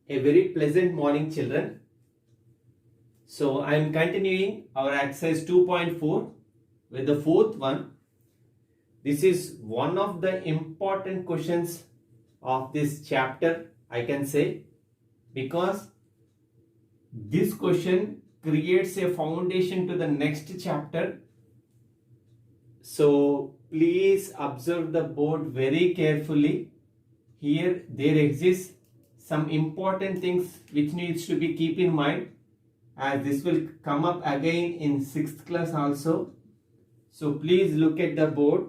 A very pleasant morning, children. So I am continuing our exercise 2.4 with the fourth one. This is one of the important questions of this chapter, I can say, because this question creates a foundation to the next chapter. So please observe the board very carefully. Here there exists some important things which needs to be keep in mind, as this will come up again in 6th class also. So please look at the board.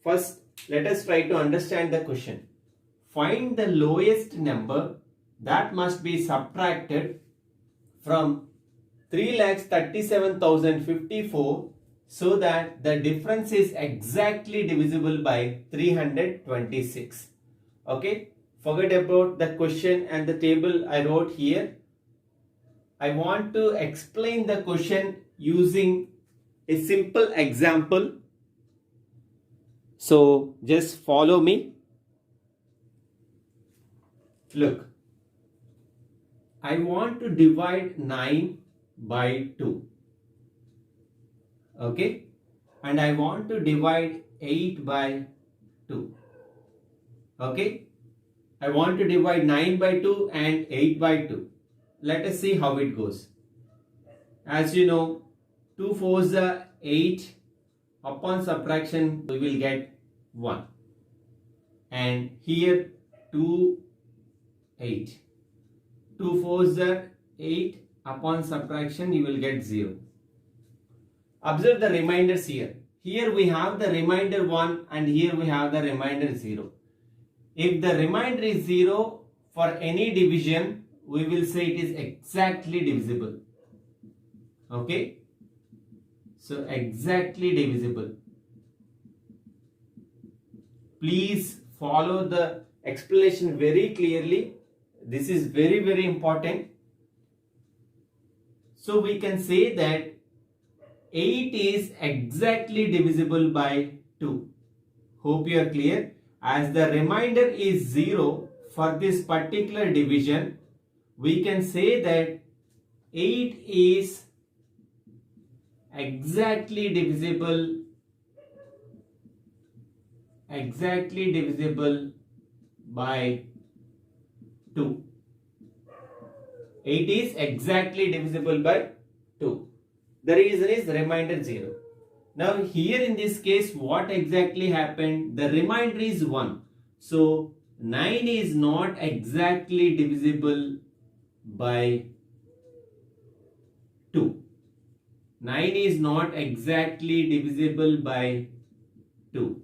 First, let us try to understand the question. Find the lowest number that must be subtracted from 3,37,054 so that the difference is exactly divisible by 326. Okay, forget about the question and the table I wrote here. I want to explain the question using a simple example. So just follow me. Look, I want to divide 9 by 2. Okay, and I want to divide 8 by 2. Okay, I want to divide 9 by 2 and 8 by 2. Let us see how it goes. As you know, 2 4s are 8. Upon subtraction, we will get 1. And here 2, 8. 2 4s are 8. Upon subtraction, you will get 0. Observe the reminders here. Here we have the remainder 1 and here we have the remainder 0. If the remainder is 0 for any division, we will say it is exactly divisible. Okay? So exactly divisible. Please follow the explanation very clearly. This is very, very important. So we can say that 8 is exactly divisible by 2. Hope you are clear. As the remainder is 0 for this particular division, we can say that 8 is exactly divisible by 2. 8 is exactly divisible by 2. The reason is remainder 0. Now here in this case, what exactly happened? The remainder is 1. So 9 is not exactly divisible by 2. 9 is not exactly divisible by 2.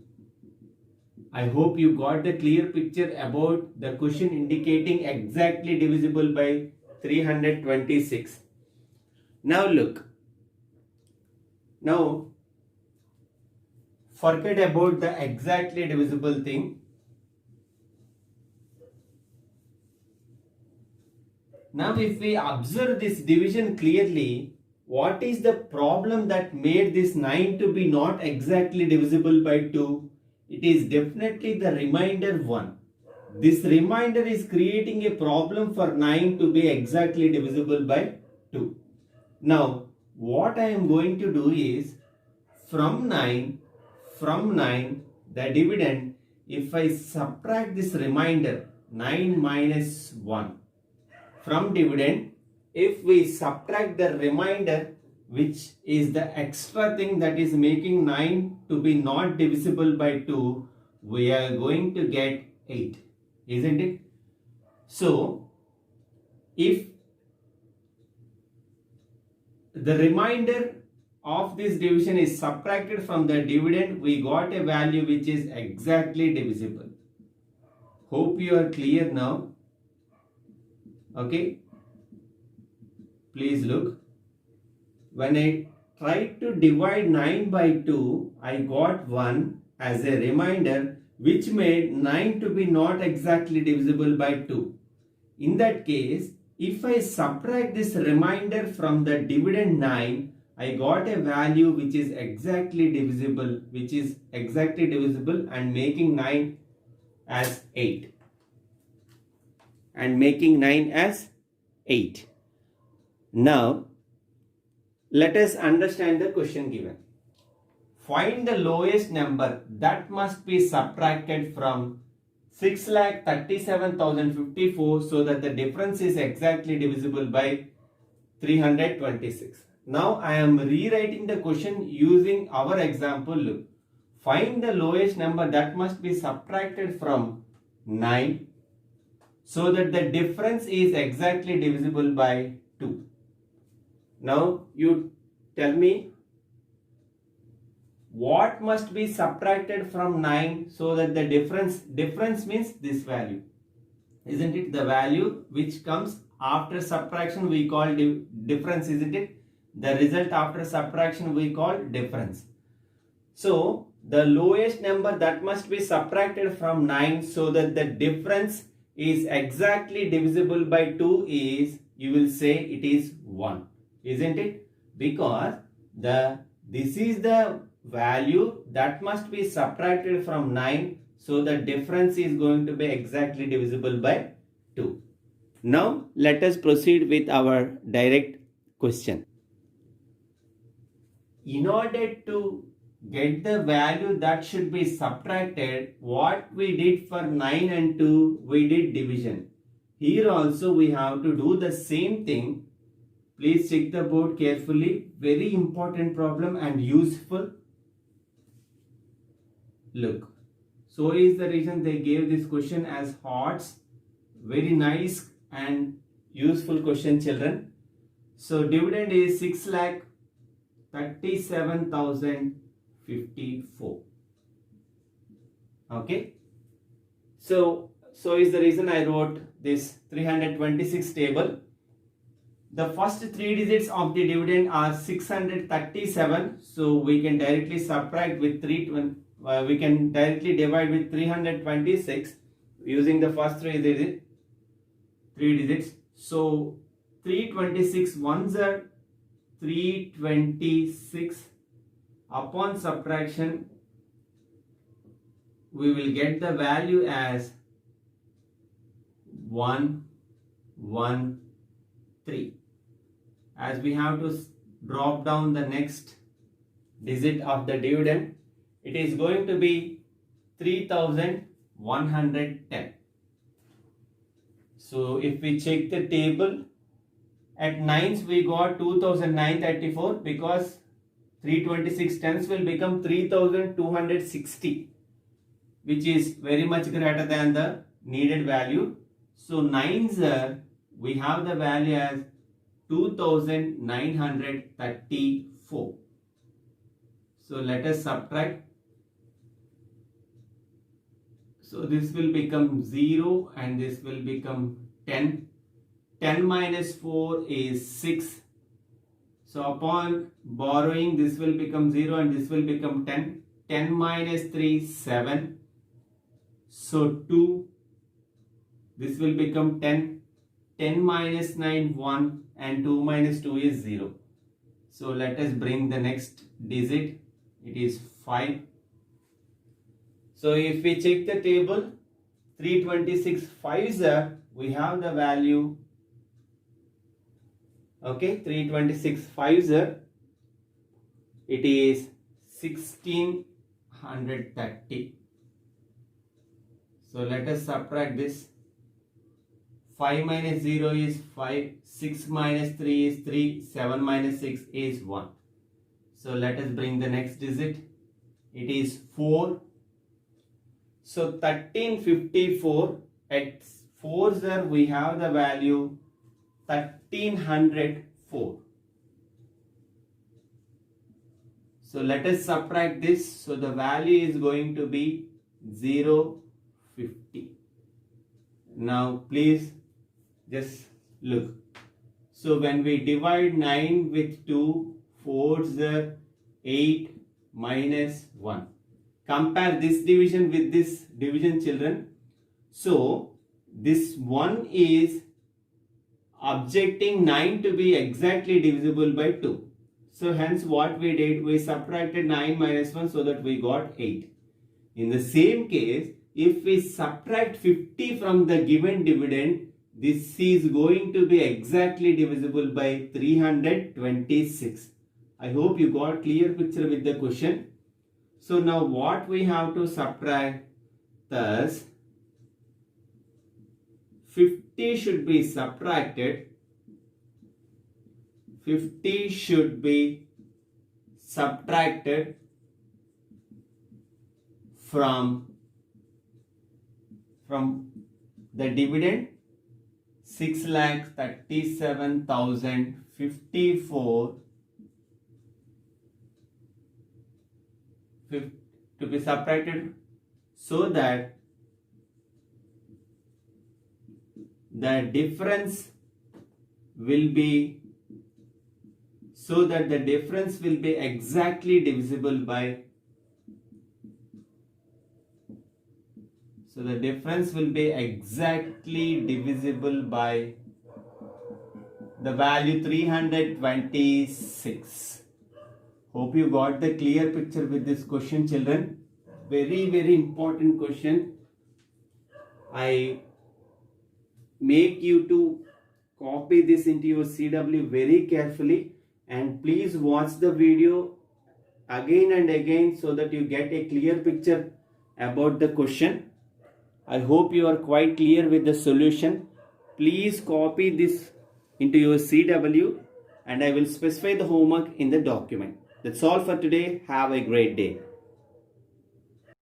I hope you got the clear picture about the question indicating exactly divisible by 326. Now look. Now forget about the exactly divisible thing. Now if we observe this division clearly, what is the problem that made this 9 to be not exactly divisible by 2? It is definitely the remainder 1. This remainder is creating a problem for 9 to be exactly divisible by 2. Now what I am going to do is, from 9 the dividend, if I subtract this remainder 9 minus 1 from dividend, if we subtract the remainder, which is the extra thing that is making 9 to be not divisible by 2, we are going to get 8, isn't it? So if the remainder of this division is subtracted from the dividend, we got a value which is exactly divisible. Hope you are clear now. Okay, please look. When I tried to divide 9 by 2, I got 1 as a remainder, which made 9 to be not exactly divisible by 2. In that case, if I subtract this remainder from the dividend 9, I got a value which is exactly divisible, and making 9 as 8. and making 9 as 8. Now, let us understand the question given. Find the lowest number that must be subtracted from 6,37,054 so that the difference is exactly divisible by 326. Now I am rewriting the question using our example. Look, find the lowest number that must be subtracted from 9 so that the difference is exactly divisible by 2. Now you tell me, what must be subtracted from 9 so that the difference means this value, isn't it? The value which comes after subtraction we call difference, isn't it? The result after subtraction we call difference. So the lowest number that must be subtracted from 9 so that the difference is exactly divisible by 2 is, you will say it is 1, isn't it? Because this is the value that must be subtracted from 9 so the difference is going to be exactly divisible by 2. Now let us proceed with our direct question. In order to get the value that should be subtracted, what we did for 9 and 2, we did division. Here also we have to do the same thing. Please check the board carefully. Very important problem and useful. Look, so is the reason they gave this question as HOTS. Very nice and useful question, children. So dividend is 6,37,054. Okay. So is the reason I wrote this 326 table. The first 3 digits of the dividend are 637. So we can directly subtract with we can directly divide with 326 using the first 3 digits. So 326 ones are 326. Upon subtraction we will get the value as 113. As we have to drop down the next digit of the dividend, it is going to be 3,110. So if we check the table, at 9s we got 2,934 because 326 tens will become 3,260, which is very much greater than the needed value. So 9s we have the value as 2,934. So let us subtract. So this will become 0 and this will become 10. 10 minus 4 is 6. So upon borrowing this will become 0 and this will become 10. 10 minus 3 7. So 2. This will become 10. 10 minus 9 1 and 2 minus 2 is 0. So let us bring the next digit. It is 5. So if we check the table, 326 5s we have the value. Okay, 326 5s it is 1630. So let us subtract this. 5 minus 0 is 5, 6 minus 3 is 3, 7 minus 6 is 1. So let us bring the next digit. It is 4. So 1354, at 4s we have the value 1304. So let us subtract this. So the value is going to be 050. Now please just look. So when we divide 9 with 2, 4s are 8 minus 1. Compare this division with this division, children. So this 1 is objecting 9 to be exactly divisible by 2. So hence what we did, we subtracted 9 minus 1 so that we got 8. In the same case, if we subtract 50 from the given dividend, This is going to be exactly divisible by 326. I hope you got clear picture with the question. So now what we have to subtract, thus 50 should be subtracted. 50 should be subtracted from the dividend 6,37,054 to be subtracted, so that the difference will be exactly divisible by the value 326. Hope you got the clear picture with this question, children. Very important question. I make you to copy this into your CW very carefully, and please watch the video again and again so that you get a clear picture about the question. I hope you are quite clear with the solution. Please copy this into your CW and I will specify the homework in the document. That's all for today. Have a great day.